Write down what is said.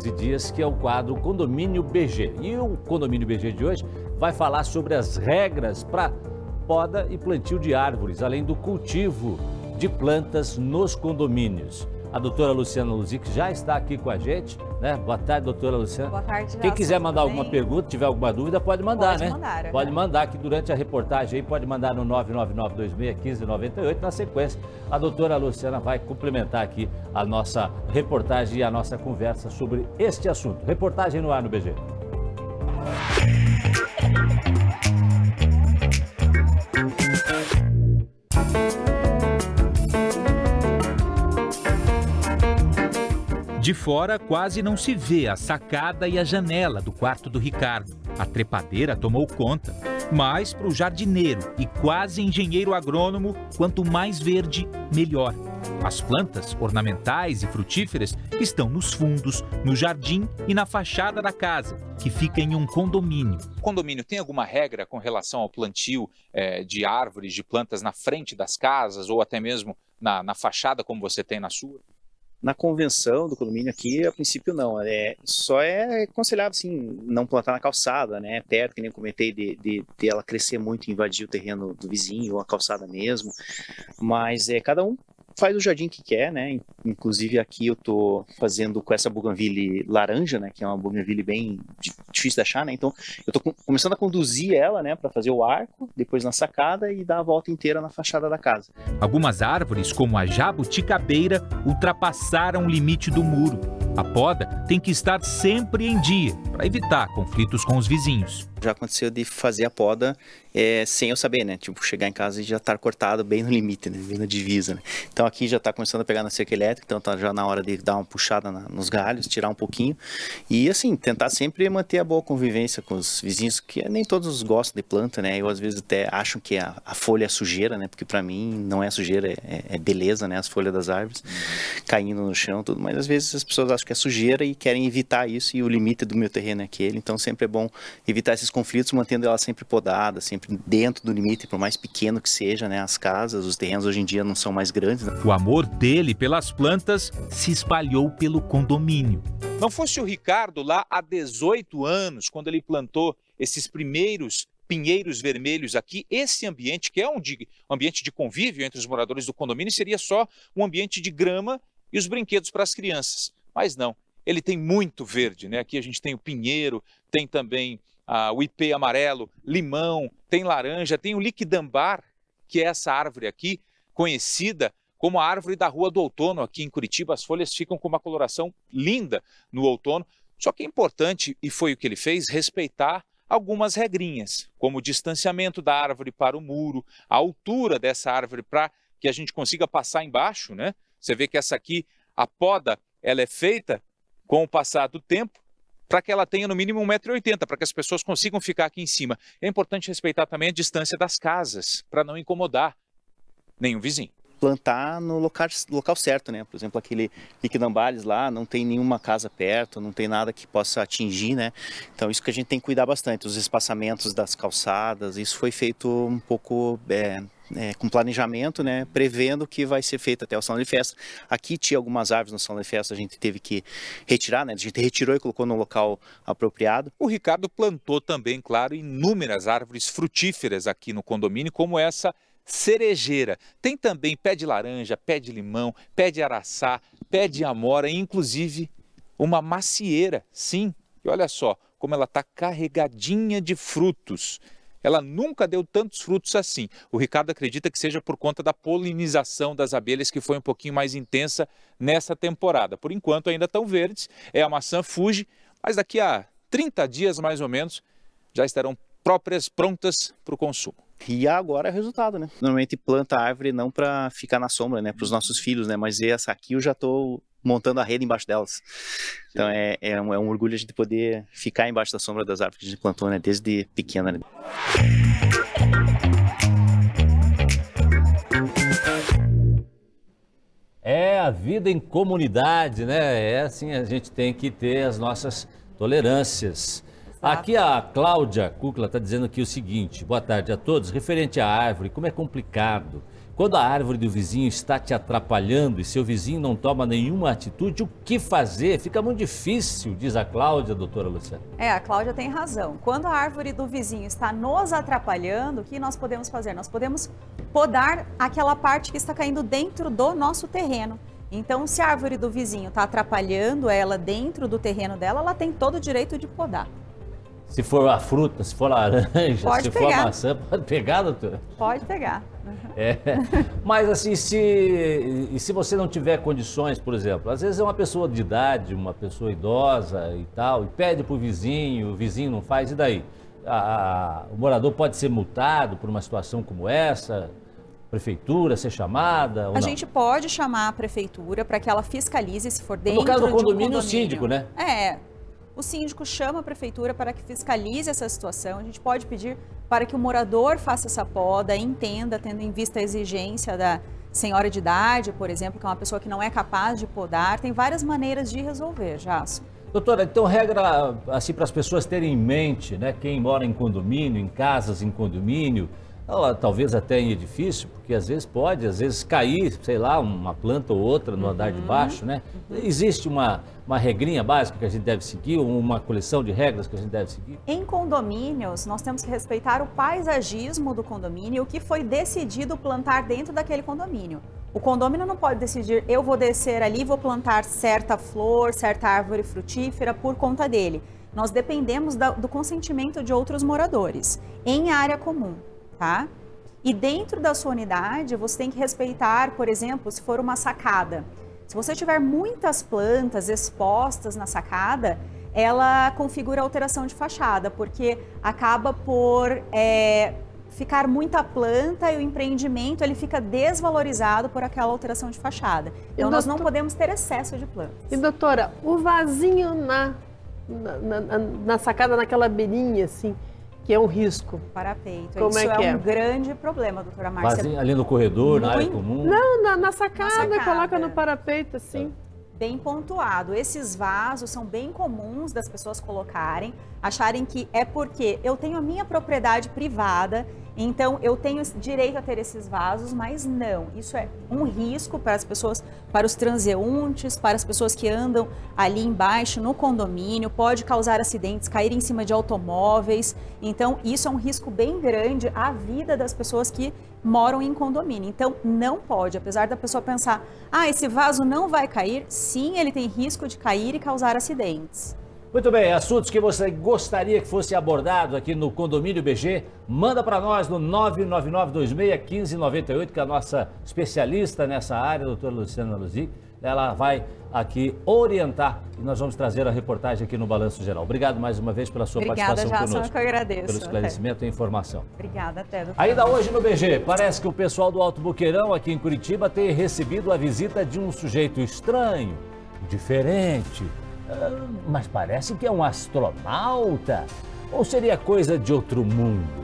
15 dias, que é o quadro Condomínio BG. E o Condomínio BG de hoje vai falar sobre as regras para poda e plantio de árvores, além do cultivo de plantas nos condomínios. A doutora Luciana Luzic já está aqui com a gente, né? Boa tarde, doutora Luciana. Boa tarde, Quem quiser mandar alguma pergunta, tiver alguma dúvida, pode mandar, né? Pode mandar aqui durante a reportagem, aí pode mandar no 999-26-1598. Na sequência, a doutora Luciana vai complementar aqui a nossa reportagem e a nossa conversa sobre este assunto. Reportagem no ar no BG. De fora, quase não se vê a sacada e a janela do quarto do Ricardo. A trepadeira tomou conta. Mas para o jardineiro e quase engenheiro agrônomo, quanto mais verde, melhor. As plantas ornamentais e frutíferas estão nos fundos, no jardim e na fachada da casa, que fica em um condomínio. O condomínio tem alguma regra com relação ao plantio de árvores, de plantas na frente das casas ou até mesmo na fachada, como você tem na sua? Na convenção do condomínio aqui, a princípio não, só é aconselhável assim, não plantar na calçada, né, perto, que nem eu comentei, de ela crescer muito e invadir o terreno do vizinho ou a calçada mesmo, mas cada um faz o jardim que quer, né, inclusive aqui eu tô fazendo com essa bougainville laranja, né, que é uma bougainville bem difícil de achar, né, então eu tô começando a conduzir ela, né, para fazer o arco, depois na sacada e dar a volta inteira na fachada da casa. Algumas árvores, como a jabuticabeira, ultrapassaram o limite do muro. A poda tem que estar sempre em dia, para evitar conflitos com os vizinhos. Já aconteceu de fazer a poda sem eu saber, né? Tipo, chegar em casa e já estar cortado bem no limite, né? Bem na divisa, né? Então aqui já está começando a pegar na cerca elétrica, então tá já na hora de dar uma puxada nos galhos, tirar um pouquinho. E assim, tentar sempre manter a boa convivência com os vizinhos, que nem todos gostam de planta, né? Eu às vezes até acho que a folha é sujeira, né? Porque para mim não é sujeira, é beleza, né? As folhas das árvores caindo no chão, tudo. Mas às vezes as pessoas acham que é sujeira e querem evitar isso, e o limite do meu terreno é aquele. Então sempre é bom evitar esses conflitos, mantendo ela sempre podada, sempre dentro do limite, por mais pequeno que seja, né, as casas, os terrenos hoje em dia não são mais grandes, né? O amor dele pelas plantas se espalhou pelo condomínio. Não fosse o Ricardo lá há 18 anos, quando ele plantou esses primeiros pinheiros vermelhos aqui, esse ambiente, que é um ambiente de convívio entre os moradores do condomínio, seria só um ambiente de grama e os brinquedos para as crianças. Mas não, ele tem muito verde, né? Aqui a gente tem o pinheiro, tem também o ipê amarelo, limão, tem laranja, tem o liquidambar, que é essa árvore aqui, conhecida como a árvore da Rua do Outono. Aqui em Curitiba as folhas ficam com uma coloração linda no outono, só que é importante, e foi o que ele fez, respeitar algumas regrinhas, como o distanciamento da árvore para o muro, a altura dessa árvore para que a gente consiga passar embaixo, né? Você vê que essa aqui, a poda, ela é feita com o passar do tempo, para que ela tenha no mínimo 1,80 m, para que as pessoas consigam ficar aqui em cima. É importante respeitar também a distância das casas, para não incomodar nenhum vizinho. Plantar no local certo, né? Por exemplo, aquele liquidambares lá, não tem nenhuma casa perto, não tem nada que possa atingir, né? Então isso que a gente tem que cuidar bastante, os espaçamentos das calçadas, isso foi feito um pouco com planejamento, né? Prevendo que vai ser feito até o salão de festa. Aqui tinha algumas árvores no salão de festa, a gente teve que retirar, né? A gente retirou e colocou no local apropriado. O Ricardo plantou também, claro, inúmeras árvores frutíferas aqui no condomínio, como essa cerejeira. Tem também pé de laranja, pé de limão, pé de araçá, pé de amora e inclusive uma macieira. Sim, e olha só como ela está carregadinha de frutos. Ela nunca deu tantos frutos assim. O Ricardo acredita que seja por conta da polinização das abelhas, que foi um pouquinho mais intensa nessa temporada. Por enquanto ainda estão verdes, é a maçã Fuji, mas daqui a 30 dias mais ou menos já estarão prontas para o consumo. E agora é o resultado, né? Normalmente planta a árvore não para ficar na sombra, né? Para os nossos filhos, né? Mas essa aqui eu já estou montando a rede embaixo delas. Então é um orgulho a gente poder ficar embaixo da sombra das árvores que a gente plantou, né? Desde pequena, né? É a vida em comunidade, né? É assim, a gente tem que ter as nossas tolerâncias. Aqui a Cláudia Kukla está dizendo aqui o seguinte: boa tarde a todos. Referente à árvore, como é complicado Quando a árvore do vizinho está te atrapalhando e seu vizinho não toma nenhuma atitude, o que fazer? Fica muito difícil, diz a Cláudia, doutora Luciana. A Cláudia tem razão. Quando a árvore do vizinho está nos atrapalhando, o que nós podemos fazer? Nós podemos podar aquela parte que está caindo dentro do nosso terreno. Então, se a árvore do vizinho está atrapalhando ela dentro do terreno dela, ela tem todo o direito de podar. Se for a fruta, se for a laranja, pode se pegar. for a maçã, pode pegar, doutora? Pode pegar. Mas assim, se você não tiver condições, por exemplo, às vezes é uma pessoa de idade, uma pessoa idosa e tal, e pede para o vizinho não faz, e daí? O morador pode ser multado por uma situação como essa? Prefeitura ser chamada? Ou a não? gente pode chamar a prefeitura para que ela fiscalize se for dentro no caso do de um condomínio, o síndico, né? O síndico chama a prefeitura para que fiscalize essa situação. A gente pode pedir para que o morador faça essa poda, entenda, tendo em vista a exigência da senhora de idade, por exemplo, que é uma pessoa que não é capaz de podar. Tem várias maneiras de resolver, Jasso. Doutora, então regra assim para as pessoas terem em mente, né? Quem mora em condomínio, em casas em condomínio, talvez até em edifício, porque às vezes cair, sei lá, uma planta ou outra no andar de baixo, né? Existe uma regrinha básica que a gente deve seguir, uma coleção de regras que a gente deve seguir? Em condomínios, nós temos que respeitar o paisagismo do condomínio, o que foi decidido plantar dentro daquele condomínio. O condomínio não pode decidir, eu vou descer ali e vou plantar certa flor, certa árvore frutífera por conta dele. Nós dependemos do consentimento de outros moradores em área comum. Tá? E dentro da sua unidade, você tem que respeitar, por exemplo, se for uma sacada. Se você tiver muitas plantas expostas na sacada, ela configura alteração de fachada, porque acaba por ficar muita planta e o empreendimento ele fica desvalorizado por aquela alteração de fachada. Então, nós não podemos ter excesso de plantas. E, doutora, o vasinho na sacada, naquela beirinha, assim, que é um risco. Parapeito. Como Isso é um grande problema, doutora Márcia. Vazinho ali no corredor, na área comum? Não, na sacada, coloca no parapeito, assim. Bem pontuado. Esses vasos são bem comuns das pessoas colocarem, acharem que é porque eu tenho a minha propriedade privada, então eu tenho direito a ter esses vasos, mas não. Isso é um risco para as pessoas, para os transeuntes, para as pessoas que andam ali embaixo no condomínio, pode causar acidentes, cair em cima de automóveis. Então, isso é um risco bem grande à vida das pessoas que moram em condomínio. Então, não pode, apesar da pessoa pensar, esse vaso não vai cair, sim, ele tem risco de cair e causar acidentes. Muito bem, assuntos que você gostaria que fosse abordado aqui no Condomínio BG, manda para nós no 999261598, que é a nossa especialista nessa área, a doutora Luciana Luzic. Ela vai aqui orientar e nós vamos trazer a reportagem aqui no Balanço Geral. Obrigado mais uma vez pela sua participação conosco. Obrigada, Jason, que eu agradeço. Pelo esclarecimento e informação. Obrigada, até. Doutora. Ainda hoje no BG, parece que o pessoal do Alto Boqueirão, aqui em Curitiba, tem recebido a visita de um sujeito estranho, diferente. Mas parece que é um astronauta. Ou seria coisa de outro mundo?